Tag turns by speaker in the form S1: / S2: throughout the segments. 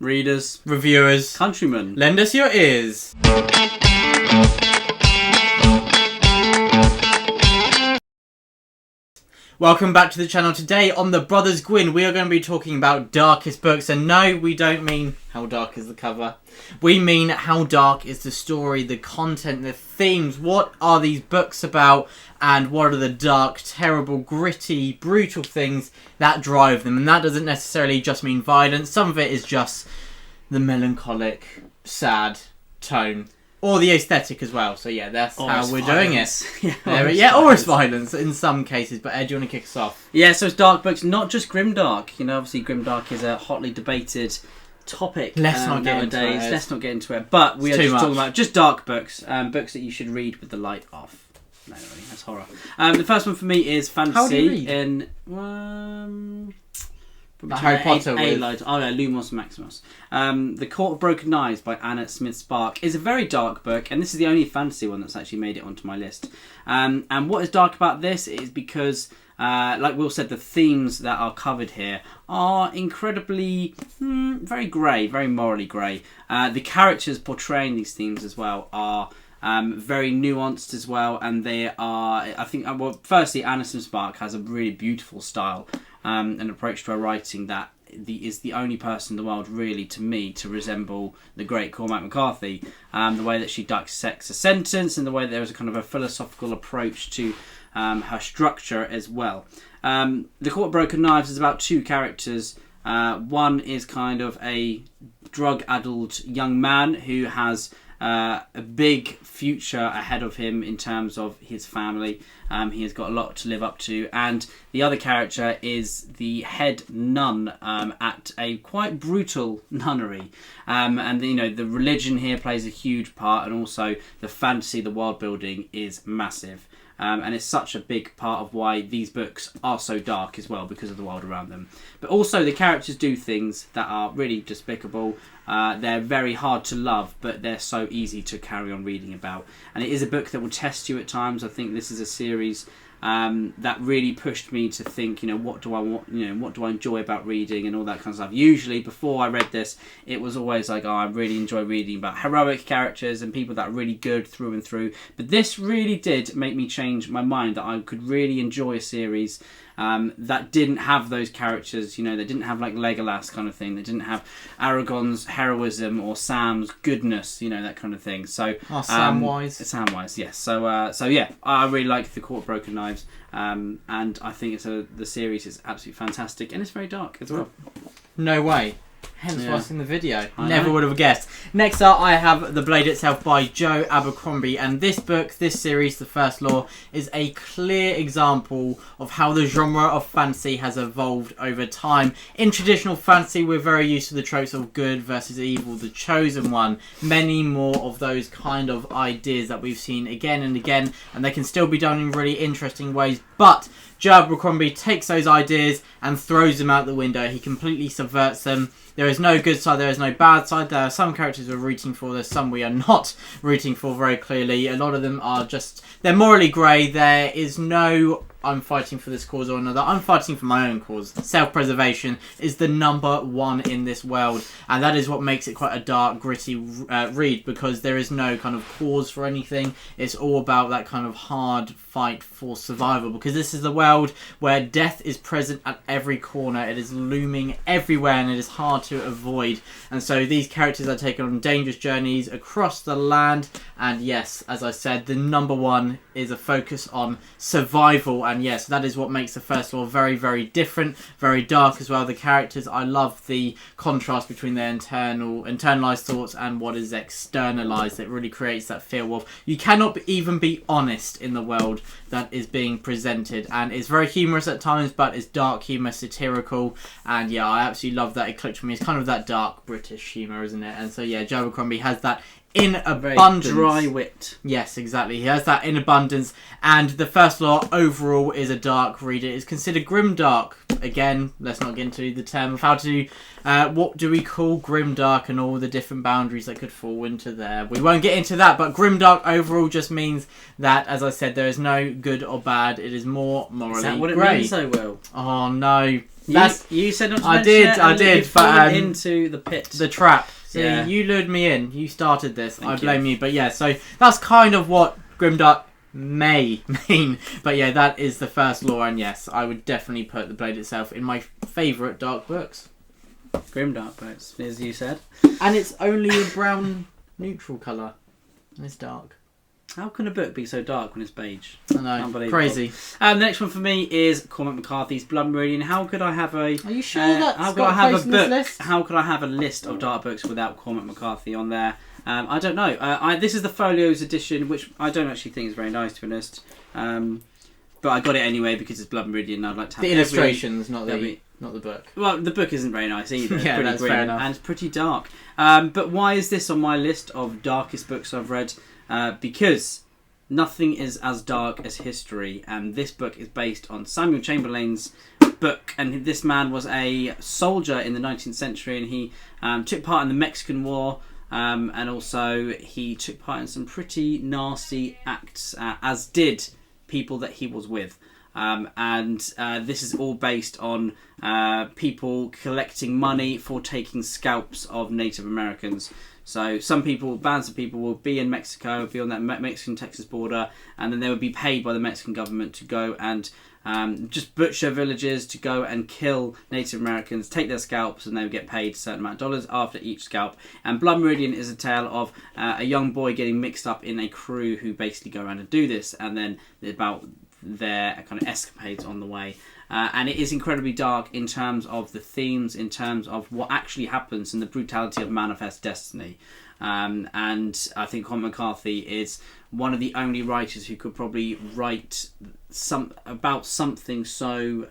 S1: readers,
S2: reviewers,
S1: countrymen,
S2: lend us your ears. Welcome back to the channel. Today on the Brothers Gwynne, we are going to be talking about darkest books. And no, we don't mean how dark is the cover. We mean how dark is the story, the content, the themes. What are these books about? And what are the dark, terrible, gritty, brutal things that drive them? And that doesn't necessarily just mean violence. Some of it is just the melancholic, sad tone. Or the aesthetic as well. So yeah, that's how we're doing it. Or it's violence in some cases. But Ed, do you want to kick us off?
S1: Yeah, so it's dark books, not just grimdark. You know, obviously grimdark is a hotly debated topic
S2: Let's not get into it.
S1: Let's not get into it. But we are just talking about just dark books. Books that you should read with the light off. No, really, that's horror. The first one for me is fantasy.
S2: How do you read?
S1: In...
S2: Harry Potter
S1: with... Oh yeah, Lumos Maximus. The Court of Broken Knives by Anna Smith Spark is a very dark book, and this is the only fantasy one that's actually made it onto my list. And what is dark about this is because, like Will said, the themes that are covered here are incredibly, very grey, very morally grey. The characters portraying these themes as well are very nuanced as well, and they are, I think, well, firstly, Anna Smith Spark has a really beautiful style. An approach to her writing that is the only person in the world, really, to me, to resemble the great Cormac McCarthy. The way that she dissects a sentence and the way that there is a kind of a philosophical approach to her structure as well. The Court of Broken Knives is about two characters. One is kind of a drug-addled young man who has a big future ahead of him in terms of his family. He has got a lot to live up to, and the other character is the head nun at a quite brutal nunnery. And you know, the religion here plays a huge part, and also the fantasy, the world building is massive. And it's such a big part of why these books are so dark as well, because of the world around them. But also the characters do things that are really despicable. They're very hard to love, but they're so easy to carry on reading about. And it is a book that will test you at times. I think this is a series that really pushed me to think, you know, what do I want, you know, what do I enjoy about reading and all that kind of stuff. Usually before I read this, it was always like, oh, I really enjoy reading about heroic characters and people that are really good through and through. But this really did make me change my mind, that I could really enjoy a series that didn't have those characters, you know, that didn't have like Legolas kind of thing, that didn't have Aragorn's heroism or Sam's goodness, you know, that kind of thing. So Samwise, yes. So yeah, I really like The Court of Broken Knives, and I think the series is absolutely fantastic, and it's very dark as well.
S2: No way. Hence watching the video. Never would have guessed. Next up, I have The Blade Itself by Joe Abercrombie. And this book, this series, The First Law, is a clear example of how the genre of fantasy has evolved over time. In traditional fantasy, we're very used to the tropes of good versus evil, the chosen one. Many more of those kind of ideas that we've seen again and again. And they can still be done in really interesting ways. But Joe Abercrombie takes those ideas and throws them out the window. He completely subverts them. There is no good side, there is no bad side. There are some characters we're rooting for, there's some we are not rooting for very clearly. A lot of them are just, they're morally grey. There is no, I'm fighting for this cause or another. I'm fighting for my own cause. Self-preservation is the number one in this world. And that is what makes it quite a dark, gritty read, because there is no kind of cause for anything. It's all about that kind of hard fight for survival, because this is the world where death is present at every corner. It is looming everywhere, and it is hard to avoid. And so these characters are taken on dangerous journeys across the land. And yes, as I said, the number one is a focus on survival. And yes, that is what makes The First Law very, very different, very dark as well. The characters, I love the contrast between their internalized thoughts and what is externalized. It really creates that feel of you cannot even be honest in the world that is being presented. And it's very humorous at times, but it's dark humour, satirical. And yeah, I absolutely love that. It clicked for me. It's kind of that dark British humour, isn't it? And so yeah, Joe Abercrombie has that in abundance.
S1: Very dry wit.
S2: Yes, exactly. He has that in abundance. And The First Law overall is a dark read. It is considered grimdark. Again, let's not get into the term of how to, what do we call grimdark and all the different boundaries that could fall into there. We won't get into that, but grimdark overall just means that, as I said, there is no good or bad. It is more morally grey.
S1: Is that what it means, though, Will?
S2: Oh, no.
S1: You said not to
S2: I
S1: mention
S2: did,
S1: it,
S2: I
S1: and
S2: did,
S1: you've fallen
S2: but,
S1: into the pit.
S2: The trap. See,
S1: Yeah.
S2: you lured me in. You started this.
S1: Thank
S2: I blame you. But yeah, so that's kind of what Grimdark may mean. But yeah, that is the first lore, and yes, I would definitely put the Blade itself in my favourite dark books.
S1: Grimdark books, as you said.
S2: And it's only a brown neutral colour. And it's dark.
S1: How can a book be so dark when it's beige?
S2: I know.
S1: Unbelievable.
S2: Crazy.
S1: The next one for me is Cormac McCarthy's Blood Meridian. How could I have a?
S2: Are you sure that's
S1: how could
S2: got
S1: I have
S2: a place
S1: a
S2: in this
S1: book?
S2: list?
S1: How could I have a list of dark books without Cormac McCarthy on there? I don't know. This is the Folios edition, which I don't actually think is very nice, to be honest. But I got it anyway because it's Blood Meridian. I'd like to have
S2: The illustrations, not the book.
S1: Well, the book isn't very nice either. It's
S2: Yeah,
S1: pretty
S2: that's
S1: grim
S2: fair enough.
S1: and it's pretty dark. But why is this on my list of darkest books I've read? Because nothing is as dark as history, and this book is based on Samuel Chamberlain's book. And this man was a soldier in the 19th century, and he took part in the Mexican War, and also he took part in some pretty nasty acts, as did people that he was with. And this is all based on people collecting money for taking scalps of Native Americans. So some people, bands of people, will be in Mexico, be on that Mexican-Texas border, and then they would be paid by the Mexican government to go and just butcher villages, to go and kill Native Americans, take their scalps, and they would get paid a certain amount of dollars after each scalp. And Blood Meridian is a tale of a young boy getting mixed up in a crew who basically go around and do this, and then about their kind of escapades on the way. And it is incredibly dark in terms of the themes, in terms of what actually happens and the brutality of manifest destiny. And I think Cormac McCarthy is one of the only writers who could probably write about something so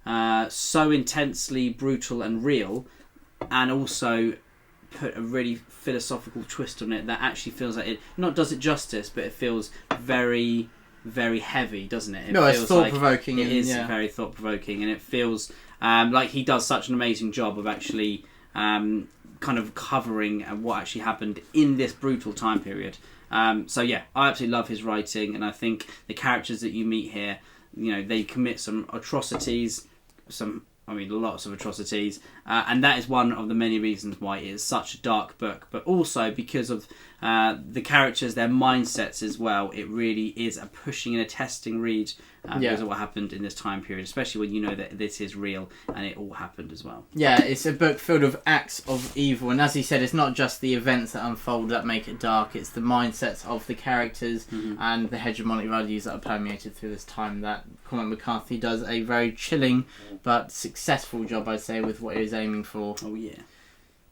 S1: intensely brutal and real, and also put a really philosophical twist on it that actually feels like it not does it justice, but it feels very, very heavy, doesn't it?
S2: It's thought-provoking.
S1: It is very thought-provoking, and it feels like he does such an amazing job of actually kind of covering what actually happened in this brutal time period. So yeah, I absolutely love his writing, and I think the characters that you meet here, they commit some atrocities, lots of atrocities, and that is one of the many reasons why it is such a dark book, but also because of the characters, their mindsets as well. It really is a pushing and a testing read because of what happened in this time period, especially when you know that this is real and it all happened as well.
S2: Yeah, it's a book filled with acts of evil, and as he said, it's not just the events that unfold that make it dark, it's the mindsets of the characters and the hegemonic values that are permeated through this time that Cormac McCarthy does a very chilling but successful job, I'd say, with what he was aiming for.
S1: Oh yeah.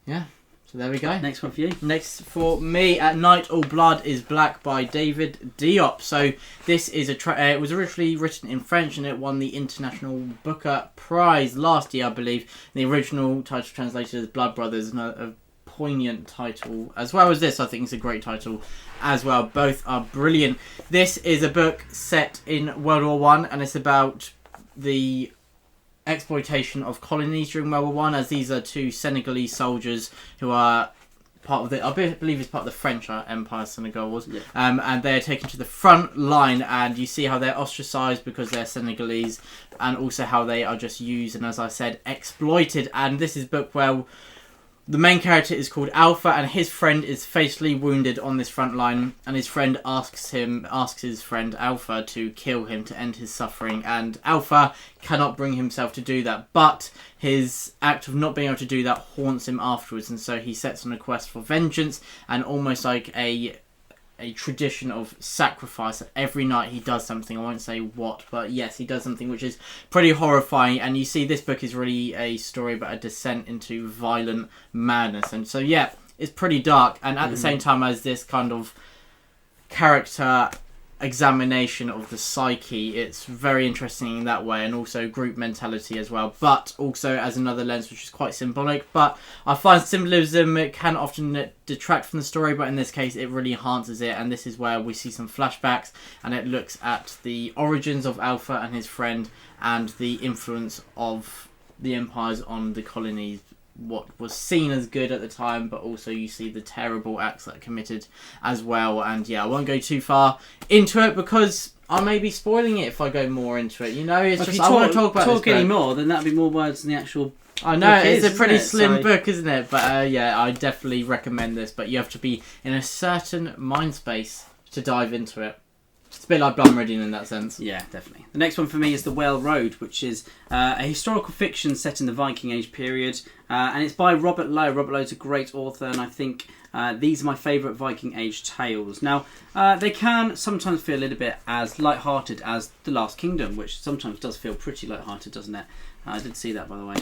S2: Yeah. So there we go.
S1: Next one for you.
S2: Next for me, At Night All Blood is Black by David Diop. So this is it was originally written in French and it won the International Booker Prize last year, I believe. The original title translated as Blood Brothers, and a poignant title, as well as this. I think it's a great title as well. Both are brilliant. This is a book set in World War One, and it's about the exploitation of colonies during World War One, as these are two Senegalese soldiers who are part of I believe it's part of the French Empire, Senegal was, and they're taken to the front line, and you see how they're ostracised because they're Senegalese, and also how they are just used and, as I said, exploited. And this is a book where the main character is called Alpha, and his friend is fatally wounded on this front line, and his friend asks his friend Alpha to kill him to end his suffering, and Alpha cannot bring himself to do that, but his act of not being able to do that haunts him afterwards, and so he sets on a quest for vengeance, and almost like a tradition of sacrifice. Every night he does something, I won't say what, but yes, he does something which is pretty horrifying, and you see this book is really a story about a descent into violent madness, and so yeah, it's pretty dark, and at the same time as this kind of character examination of the psyche, it's very interesting in that way, and also group mentality as well, but also as another lens which is quite symbolic. But I find symbolism, it can often detract from the story, but in this case it really enhances it, and this is where we see some flashbacks, and it looks at the origins of Alpha and his friend and the influence of the empires on the colonies what was seen as good at the time, but also you see the terrible acts that are committed as well. And yeah, I won't go too far into it because I may be spoiling it if I go more into it. You know, it's just I want to talk about
S1: any more, then that'd be more words than the actual.
S2: I know it's a pretty slim book, isn't it? But yeah, I definitely recommend this. But you have to be in a certain mind space to dive into it. It's a bit like Blood Meridian in that sense.
S1: Yeah, definitely. The next one for me is The Whale Road, which is a historical fiction set in the Viking Age period. And it's by Robert Lowe. Robert Lowe's a great author, and I think these are my favourite Viking Age tales. Now, they can sometimes feel a little bit as light-hearted as The Last Kingdom, which sometimes does feel pretty light-hearted, doesn't it? I did see that, by the way.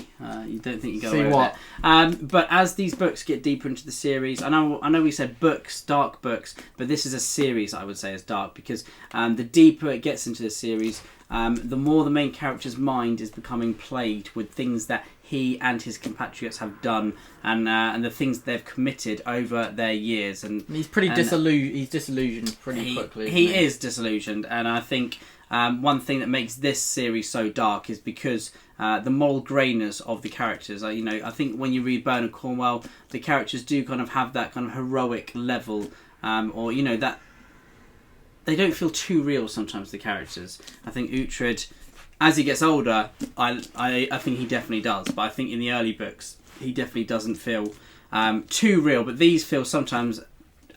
S1: You don't think you go away with it. But as these books get deeper into the series, I know we said books, dark books, but this is a series I would say is dark because the deeper it gets into the series, the more the main character's mind is becoming plagued with things that he and his compatriots have done and the things they've committed over their years. And
S2: he's pretty He's disillusioned pretty quickly.
S1: He is disillusioned, and I think one thing that makes this series so dark is because the moral greyness of the characters. I think when you read Bernard Cornwell, the characters do kind of have that kind of heroic level, or that they don't feel too real sometimes. The characters. I think Uhtred, as he gets older, I think he definitely does. But I think in the early books, he definitely doesn't feel too real. But these feel sometimes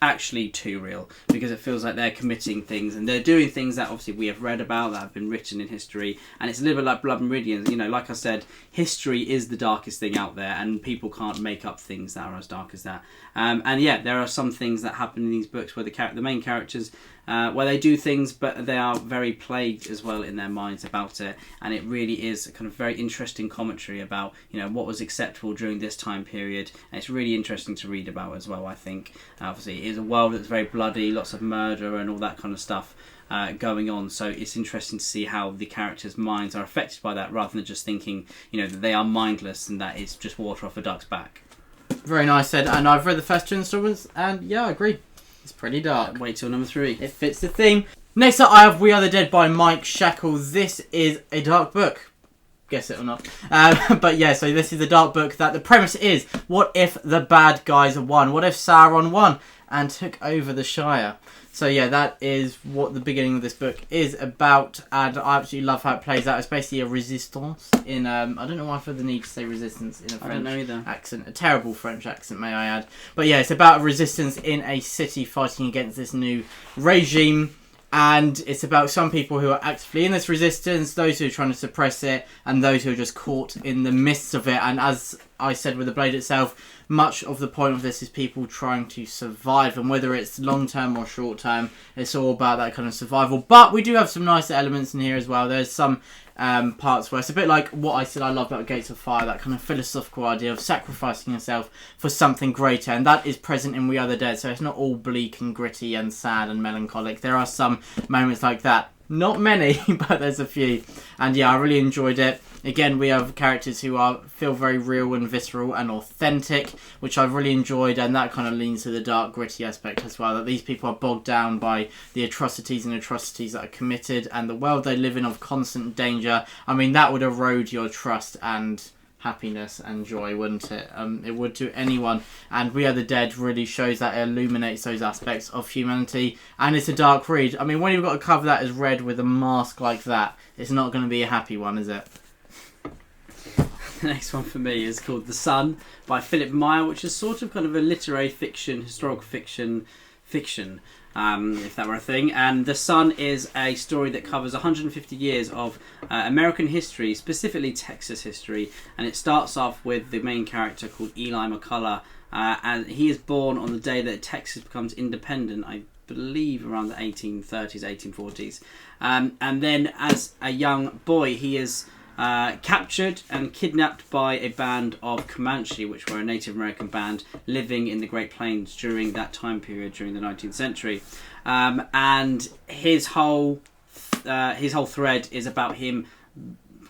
S1: actually too real because it feels like they're committing things and they're doing things that obviously we have read about, that have been written in history, and it's a little bit like Blood Meridian. Like I said, history is the darkest thing out there and people can't make up things that are as dark as that. And yeah, there are some things that happen in these books where the main characters where they do things, but they are very plagued as well in their minds about it, and it really is a kind of very interesting commentary about what was acceptable during this time period, and it's really interesting to read about as well. I think obviously it is a world that's very bloody, lots of murder and all that kind of stuff going on, so it's interesting to see how the characters' minds are affected by that rather than just thinking that they are mindless and that it's just water off a duck's back.
S2: Very nice said, and I've read the first 2 installments and yeah, I agree. It's pretty dark.
S1: Wait till number 3.
S2: It fits the theme. Next up I have We Are the Dead by Mike Shackle. This is a dark book. Guess it or not. But yeah, so this is a dark book that the premise is, what if the bad guys won? What if Sauron won and took over the Shire? So yeah, that is what the beginning of this book is about, and I absolutely love how it plays out. It's basically a resistance in, I don't know why I feel the need to say resistance in a French accent. A terrible French accent, may I add. But yeah, it's about a resistance in a city fighting against this new regime. And it's about some people who are actively in this resistance, those who are trying to suppress it, and those who are just caught in the midst of it. And as I said with the Blade itself, much of the point of this is people trying to survive. And whether it's long-term or short-term, it's all about that kind of survival. But we do have some nice elements in here as well. There's some parts where it's a bit like what I said I love about Gates of Fire, that kind of philosophical idea of sacrificing yourself for something greater, and that is present in We Are the Dead. So it's not all bleak and gritty and sad and melancholic. There are some moments like that. Not many, but there's a few. And yeah, I really enjoyed it. Again, we have characters who feel very real and visceral and authentic, which I've really enjoyed, and that kind of leans to the dark, gritty aspect as well, that these people are bogged down by the atrocities that are committed, and the world they live in of constant danger. I mean, that would erode your trust and happiness and joy, wouldn't it? It would to anyone, and We Are the Dead really shows that, it illuminates those aspects of humanity, and it's a dark read. I mean, when you've got to cover that as red with a mask like that, it's not going to be a happy one, is it?
S1: The next one for me is called The Sun by Philip Meyer, which is sort of kind of a literary fiction, historical fiction, if that were a thing. And The Sun is a story that covers 150 years of American history, specifically Texas history. And it starts off with the main character called Eli McCullough, and he is born on the day that Texas becomes independent, I believe around the 1830s, 1840s. And then as a young boy, he is captured and kidnapped by a band of Comanche, which were a Native American band living in the Great Plains during that time period, during the 19th century. And his whole thread is about him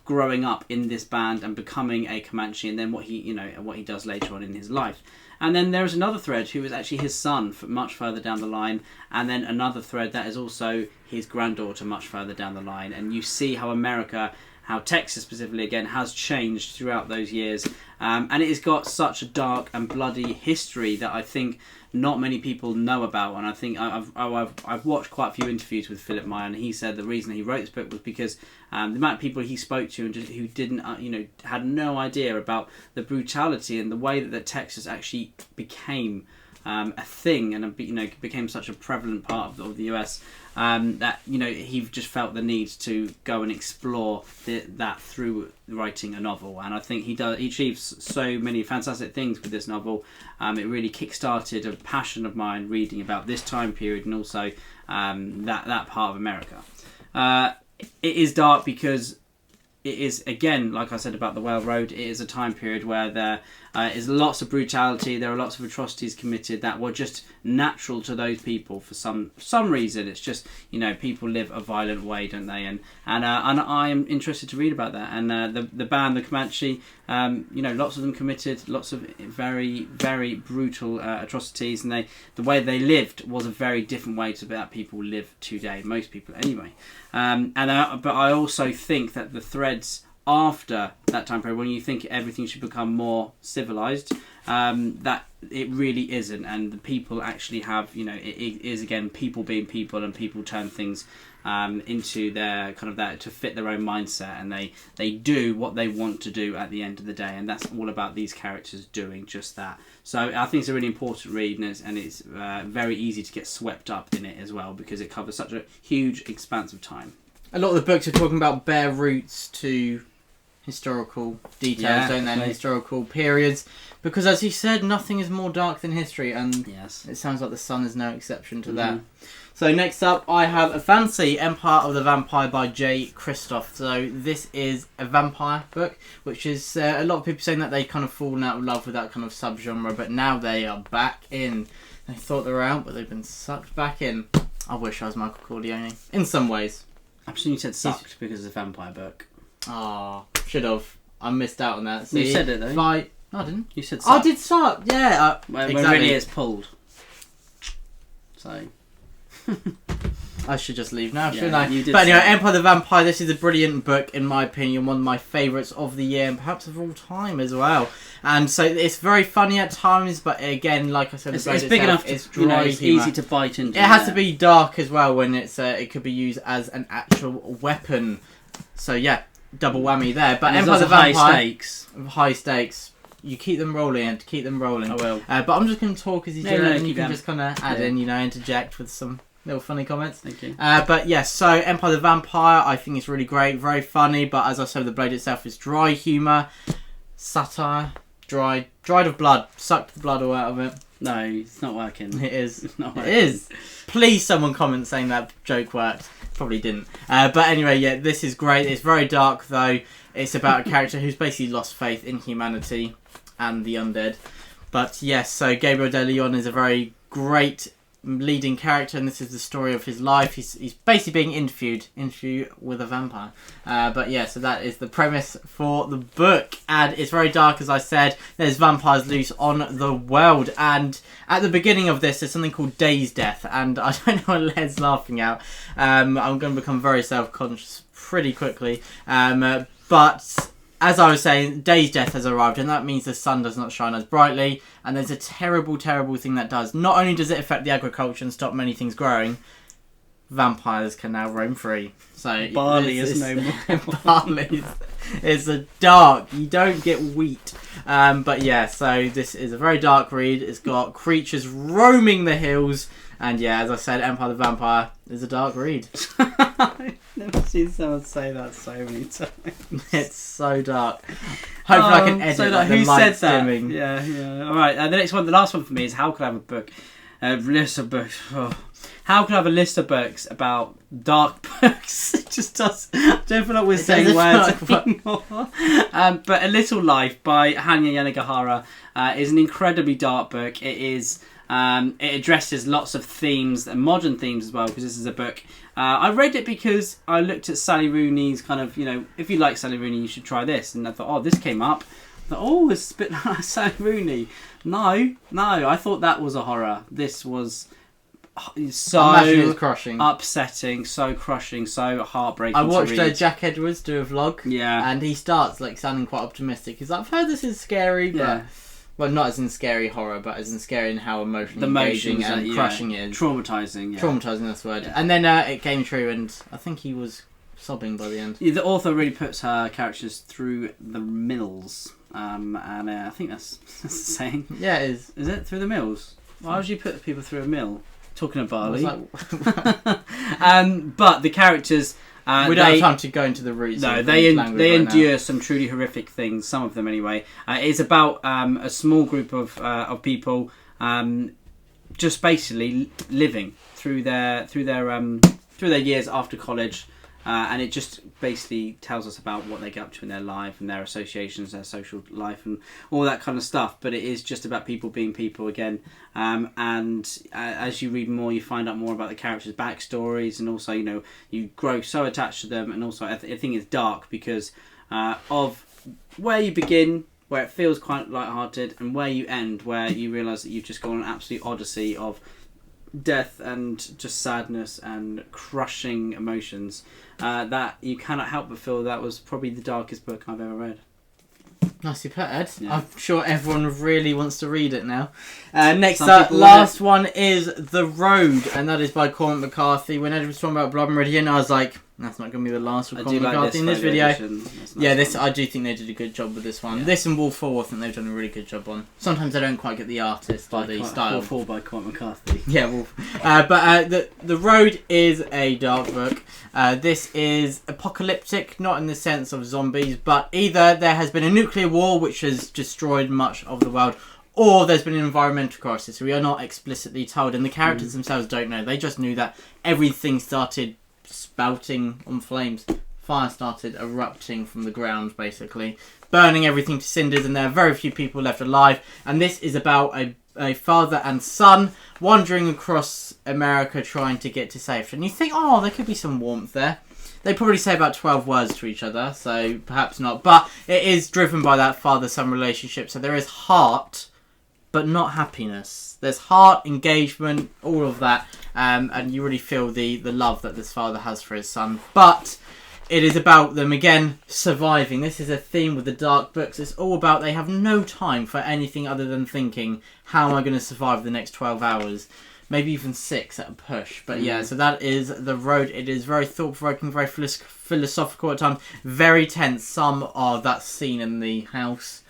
S1: growing up in this band and becoming a Comanche, and then what he does later on in his life. And then there is another thread who is actually his son much further down the line, and then another thread that is also his granddaughter much further down the line. And you see how Texas specifically again has changed throughout those years, And it has got such a dark and bloody history that I think not many people know about. And I think I've watched quite a few interviews with Philip Meyer, and he said the reason he wrote this book was because the amount of people he spoke to and who didn't, had no idea about the brutality and the way that Texas actually became a thing and became such a prevalent part of the US, that he just felt the need to go and explore that through writing a novel. And I think he achieves so many fantastic things with this novel. It really kick-started a passion of mine reading about this time period and also that part of America. It is dark because it is, again, like I said about the Whale Road, it is a time period where there is lots of brutality, there are lots of atrocities committed that were just natural to those people for some reason. It's just, people live a violent way, don't they? And I am interested to read about that. And the band, the Comanche, lots of them committed lots of very, very brutal atrocities, and the way they lived was a very different way to that people live today, most people anyway. But I also think that the threads after that time period, when you think everything should become more civilized, that it really isn't, and the people actually have, it is again people being people, and people turn things into their kind of that to fit their own mindset, and they do what they want to do at the end of the day, and that's all about these characters doing just that. So I think it's a really important read, and it's very easy to get swept up in it as well, because it covers such a huge expanse of time.
S2: A lot of the books are talking about bare roots to historical details, don't they, and historical periods, because as you said, nothing is more dark than history, and
S1: yes,
S2: it sounds like The Sun is no exception to that. So next up I have a fancy Empire of the Vampire by J. Christoph. So this is a vampire book, which is a lot of people saying that they kind of fallen out of love with that kind of subgenre, but now they are back in. They thought they were out, but they've been sucked back in. I wish I was Michael Corleone in some ways.
S1: I presume you said sucked because it's a vampire book.
S2: Oh, should have. I missed out on that. See,
S1: you said it though.
S2: No, I didn't.
S1: You said sucked.
S2: I did suck, yeah.
S1: When
S2: exactly.
S1: really it's pulled. So...
S2: I should just leave now, shouldn't
S1: Yeah,
S2: I?
S1: you did
S2: But anyway,
S1: say
S2: Empire of the Vampire, this is a brilliant book, in my opinion, one of my favourites of the year, and perhaps of all time as well. And so it's very funny at times, but again, like I said,
S1: it's big enough to,
S2: it's dry
S1: it's
S2: humour.
S1: easy to bite into.
S2: It has to be dark as well when it's it could be used as an actual weapon. So yeah, double whammy there. But
S1: and
S2: Empire of the Vampire,
S1: high stakes.
S2: You keep them rolling and keep them rolling.
S1: I will.
S2: But I'm just going to talk as you do it, and you can
S1: them.
S2: just kind of add in, interject with some little funny comments.
S1: Thank you.
S2: But yes, so Empire of the Vampire, I think it's really great, very funny, but as I said, the blade itself is dry humour, satire, dried of blood, sucked the blood all out of it.
S1: No, it's not working.
S2: It is.
S1: It's not working.
S2: It is. Please someone comment saying that joke worked. Probably didn't. But anyway, yeah, this is great. It's very dark though. It's about a character who's basically lost faith in humanity and the undead. But yes, so Gabriel De Leon is a very great leading character, and this is the story of his life. He's basically being interviewed with a vampire. But yeah, so that is the premise for the book, and it's very dark, as I said. There's vampires loose on the world, and at the beginning of this there's something called Day's Death, and I don't know what Led's laughing at. I'm going to become very self-conscious pretty quickly, but as I was saying, Day's Death has arrived, and that means the sun does not shine as brightly, and there's a terrible, terrible thing that does. Not only does it affect the agriculture and stop many things growing, vampires can now roam free. So
S1: barley is no more.
S2: Barley is a dark. You don't get wheat. But yeah, so this is a very dark read. It's got creatures roaming the hills, and yeah, as I said, Empire of the Vampire is a dark read.
S1: I've never seen someone say that so many times.
S2: It's so dark. Hopefully I can edit
S1: so
S2: like,
S1: who
S2: the
S1: said
S2: lights
S1: that?
S2: dimming.
S1: Yeah. All right, the next one, the last one for me is how could I have a book, a list of books. Oh. How can I have a list of books about dark books? It just does. I don't feel like we're saying words anymore. But A Little Life by Hanya Yanagihara is an incredibly dark book. It is. It addresses lots of themes, and modern themes as well, because this is a book. I read it because I looked at Sally Rooney's kind of, if you like Sally Rooney, you should try this. And I thought, oh, this came up. I thought, oh, it's a bit like Sally Rooney. No, I thought that was a horror. This was
S2: Imagine it was crushing.
S1: upsetting, so crushing, so heartbreaking.
S2: I watched
S1: to read.
S2: Jack Edwards do a vlog.
S1: Yeah.
S2: And he starts like sounding quite optimistic. He's like, I've heard this is scary, but well, not as in scary horror, but as in scary in how emotionally engaging and crushing it is.
S1: Traumatizing. Yeah.
S2: Traumatizing, that's the word.
S1: Yeah.
S2: And then it came true, and I think he was sobbing by the end.
S1: Yeah, the author really puts her characters through the mills, and I think that's the saying.
S2: Yeah, it is.
S1: Is it through the mills? Why would you put people through a mill? Talking of barley. But the characters.
S2: We don't have time to go into the roots.
S1: No, they endure some truly horrific things. Some of them, anyway. It's about a small group of people, just basically living through their years after college, and it just basically tells us about what they get up to in their life and their associations, their social life, and all that kind of stuff. But it is just about people being people again. And as you read more, you find out more about the characters' backstories, and also, you grow so attached to them. And also, I think it's dark because of where you begin, where it feels quite lighthearted, and where you end, where you realise that you've just gone on an absolute odyssey of death and just sadness and crushing emotions, that you cannot help but feel that was probably the darkest book I've ever read.
S2: Nicely put, Ed.
S1: Yeah.
S2: I'm sure everyone really wants to read it now. Next up, last one is The Road, and that is by Cormac McCarthy. When Ed was talking about Blood Meridian, I was like, that's not going to be the last with Cormac McCarthy in this video. I do think they did a good job with this one. Yeah. This and Wolf 4, I think they've done a really good job on. Sometimes I don't quite get the artist or the style.
S1: Wolf 4 by Cormac McCarthy.
S2: Yeah, Wolf. But The Road is a dark book. This is apocalyptic, not in the sense of zombies, but either there has been a nuclear war which has destroyed much of the world, or there's been an environmental crisis. We are not explicitly told, and the characters themselves don't know. They just knew that everything started spouting on flames. Fire started erupting from the ground, basically, burning everything to cinders, and there are very few people left alive. And this is about a father and son wandering across America trying to get to safety. And you think, oh, there could be some warmth there. They probably say about 12 words to each other, so perhaps not. But it is driven by that father-son relationship. So there is heart, but not happiness. There's heart, engagement, all of that. And you really feel the love that this father has for his son. But it is about them, again, surviving. This is a theme with the dark books. It's all about they have no time for anything other than thinking, how am I going to survive the next 12 hours? Maybe even 6 at a push. But yeah, so that is The Road. It is very thought-provoking, very philosophical at times, very tense. Some are that scene in the house,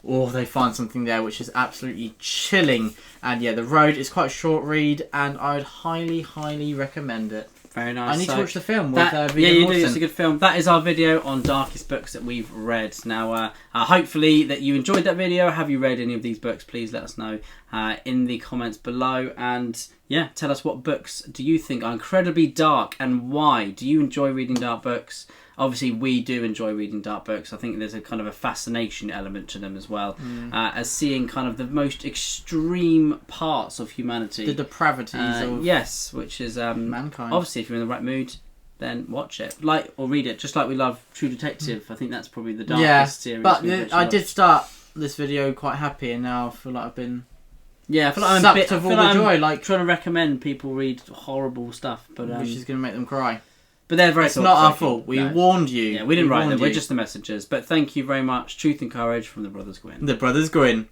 S2: or they find something there which is absolutely chilling. And yeah, The Road is quite a short read, and I would highly, highly recommend it.
S1: Very nice.
S2: I need to watch the film with
S1: yeah, you do. It's a good film. That is our video on darkest books that we've read. Now, hopefully that you enjoyed that video. Have you read any of these books? Please let us know in the comments below. And yeah, tell us what books do you think are incredibly dark and why. Do you enjoy reading dark books? Obviously, we do enjoy reading dark books. I think there's a kind of a fascination element to them as well, as seeing kind of the most extreme parts of humanity.
S2: The depravities of
S1: yes, which is
S2: mankind.
S1: Obviously, if you're in the right mood, then watch it, or read it. Just like we love True Detective. I think that's probably the darkest series.
S2: But I did start this video quite happy, and now I feel like I've been
S1: I feel like
S2: sucked of all the joy.
S1: Like trying to recommend people read horrible stuff, but
S2: which is going to make them cry.
S1: But they're very.
S2: It's not our fault. We warned you.
S1: Yeah, we didn't write them. We're just the messengers. But thank you very much. Truth and courage from the Brothers Gwynne.
S2: The Brothers Gwynne.